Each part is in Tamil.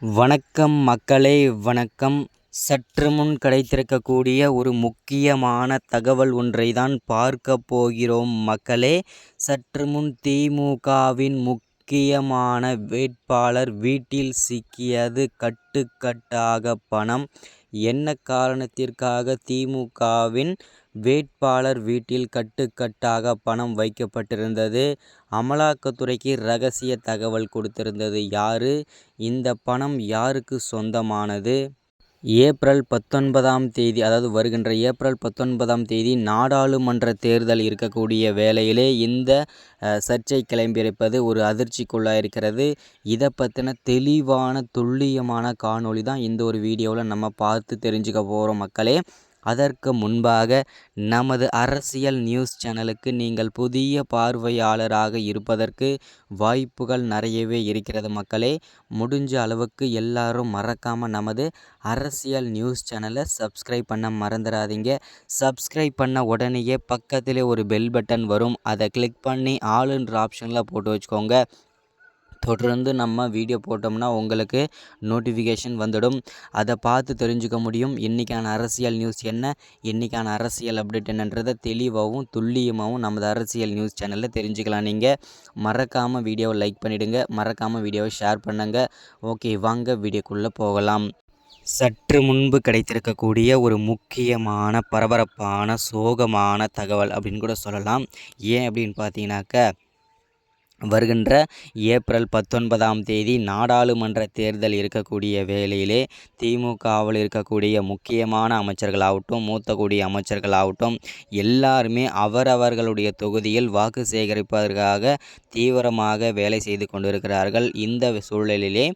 வணக்கம் மக்களே, வணக்கம். சற்று முன் கிடைத்திருக்கக்கூடிய ஒரு முக்கியமான தகவல் ஒன்றை தான் பார்க்க போகிறோம் மக்களே. சற்று முன் திமுகவின் முக்கியமான வேட்பாளர் வீட்டில் சிக்கியது கட்டுக்கட்டாக பணம். என்ன காரணத்திற்காக திமுகவின் வேட்பாளர் வீட்டில் கட்டுக்கட்டாக பணம் வைக்கப்பட்டிருந்தது? அமலாக்கத்துறைக்கு ரகசிய தகவல் கொடுத்திருந்தது யாரு? இந்த பணம் யாருக்கு சொந்தமானது? ஏப்ரல் 19ஆம் தேதி, அதாவது வருகின்ற ஏப்ரல் 19ஆம் தேதி நாடாளுமன்ற தேர்தல் இருக்கக்கூடிய வேளையிலே இந்த சர்ச்சை கிளம்பியிருப்பது ஒரு அதிர்ச்சிக்குள்ளாயிருக்கிறது. இதை பற்றின தெளிவான துல்லியமான காணொளி தான் இந்த ஒரு வீடியோவில் நம்ம பார்த்து தெரிஞ்சுக்க போகிறோம் மக்களே. அதற்கு முன்பாக நமது அரசியல் நியூஸ் சேனலுக்கு நீங்கள் புதிய பார்வையாளராக இருப்பதற்கு வாய்ப்புகள் நிறையவே இருக்கிறது மக்களே. முடிஞ்ச அளவுக்கு எல்லாரும் மறக்காமல் நமது அரசியல் நியூஸ் சேனலை சப்ஸ்கிரைப் பண்ண மறந்துடாதீங்க. சப்ஸ்கிரைப் பண்ண உடனேயே பக்கத்திலே ஒரு பெல் பட்டன் வரும், அதை கிளிக் பண்ணி ஆளுன்ற ஆப்ஷனில் போட்டு வச்சுக்கோங்க. தொடர்ந்து நம்ம வீடியோ போட்டோம்னா உங்களுக்கு நோட்டிஃபிகேஷன் வந்துடும். அதை பார்த்து தெரிஞ்சுக்க முடியும் இன்றைக்கான அரசியல் நியூஸ் என்ன, இன்றைக்கான அரசியல் அப்டேட் என்னன்றதை தெளிவாகவும் துல்லியமாகவும் நமது அரசியல் நியூஸ் சேனலில் தெரிஞ்சுக்கலாம். நீங்கள் மறக்காமல் வீடியோவை லைக் பண்ணிவிடுங்க, மறக்காமல் வீடியோவை ஷேர் பண்ணுங்கள். ஓகே, வாங்க வீடியோக்குள்ளே போகலாம். சற்று முன்பு கிடைத்திருக்கக்கூடிய ஒரு முக்கியமான பரபரப்பான சோகமான தகவல் அப்படின்னு கூட சொல்லலாம். ஏன் அப்படின்னு பார்த்தீங்கன்னாக்கா, வருகின்ற ஏப்ரல் 19ஆம் தேதி நாடாளுமன்ற தேர்தல் இருக்கக்கூடிய வேளையிலே திமுகவில் இருக்கக்கூடிய முக்கியமான அமைச்சர்களாகட்டும், மூத்த கூடிய அமைச்சர்களாகட்டும், எல்லாருமே அவரவர்களுடைய தொகுதியில் வாக்கு சேகரிப்பதற்காக தீவிரமாக வேலை செய்து கொண்டிருக்கிறார்கள். இந்த சூழலிலே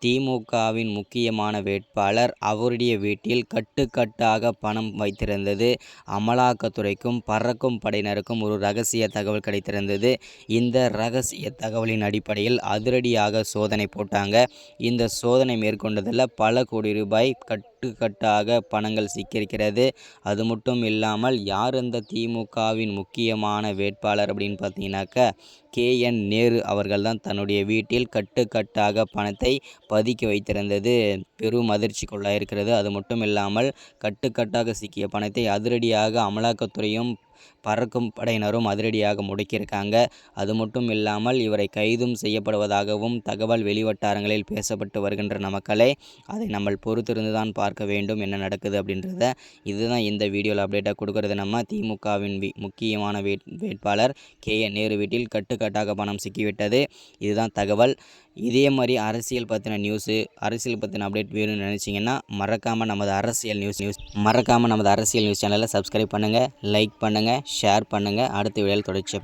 திமுகவின் முக்கியமான வேட்பாளர் அவருடைய வீட்டில் கட்டுக்கட்டாக பணம் வைத்திருந்தது. அமலாக்கத்துறைக்கும் பறக்கும் படையினருக்கும் ஒரு ரகசிய தகவல் கிடைத்திருந்தது. இந்த ரகசிய தகவலின் அடிப்படையில் அதிரடியாக சோதனை போட்டாங்க. இந்த சோதனை மேற்கொண்டதில் பல கோடி ரூபாய் கட்டுக்கட்டாக பணங்கள் சிக்கியிருக்கிறது. அது மட்டும் இல்லாமல் யார் அந்த திமுகவின் முக்கியமான வேட்பாளர் அப்படின்னு பார்த்தீங்கன்னாக்கா, KN நேரு அவர்கள் தான் தன்னுடைய வீட்டில் கட்டுக்கட்டாக பணத்தை பதுக்கி வைத்திருந்தது பெரும் அதிர்ச்சிக்குள்ளாயிருக்கிறது. அது மட்டும் இல்லாமல் கட்டுக்கட்டாக சிக்கிய பணத்தை அதிரடியாக அமலாக்கத்துறையும் பறக்கும் படையினரும் அதிரடியாக முடக்கியிருக்காங்க. அது மட்டும் இல்லாமல் இவரை கைதும் செய்யப்படுவதாகவும் தகவல் வெளிவட்டாரங்களில் பேசப்பட்டு வருகின்றன மக்களே. அதை நம்ம பொறுத்திருந்து தான் பார்க்க வேண்டும் என்ன நடக்குது அப்படின்றத. இதுதான் இந்த வீடியோவில் அப்டேட்டாக கொடுக்கறது. நம்ம திமுகவின் முக்கியமான வேட்பாளர் KN நேரு வீட்டில் கட்டுக்கட்டாக பணம் சிக்கிவிட்டது. இதுதான் தகவல். இதே மாதிரி அரசியல் பற்றின நியூஸு, அரசியல் பற்றின அப்டேட் வேணும்னு நினச்சிங்கன்னா மறக்காமல் நமது அரசியல் நியூஸ் சேனலை சப்ஸ்கிரைப் பண்ணுங்கள், லைக் பண்ணுங்கள், ஷேர் பண்ணுங்கள். அடுத்த வீடியோவில் தொடர்ச்சி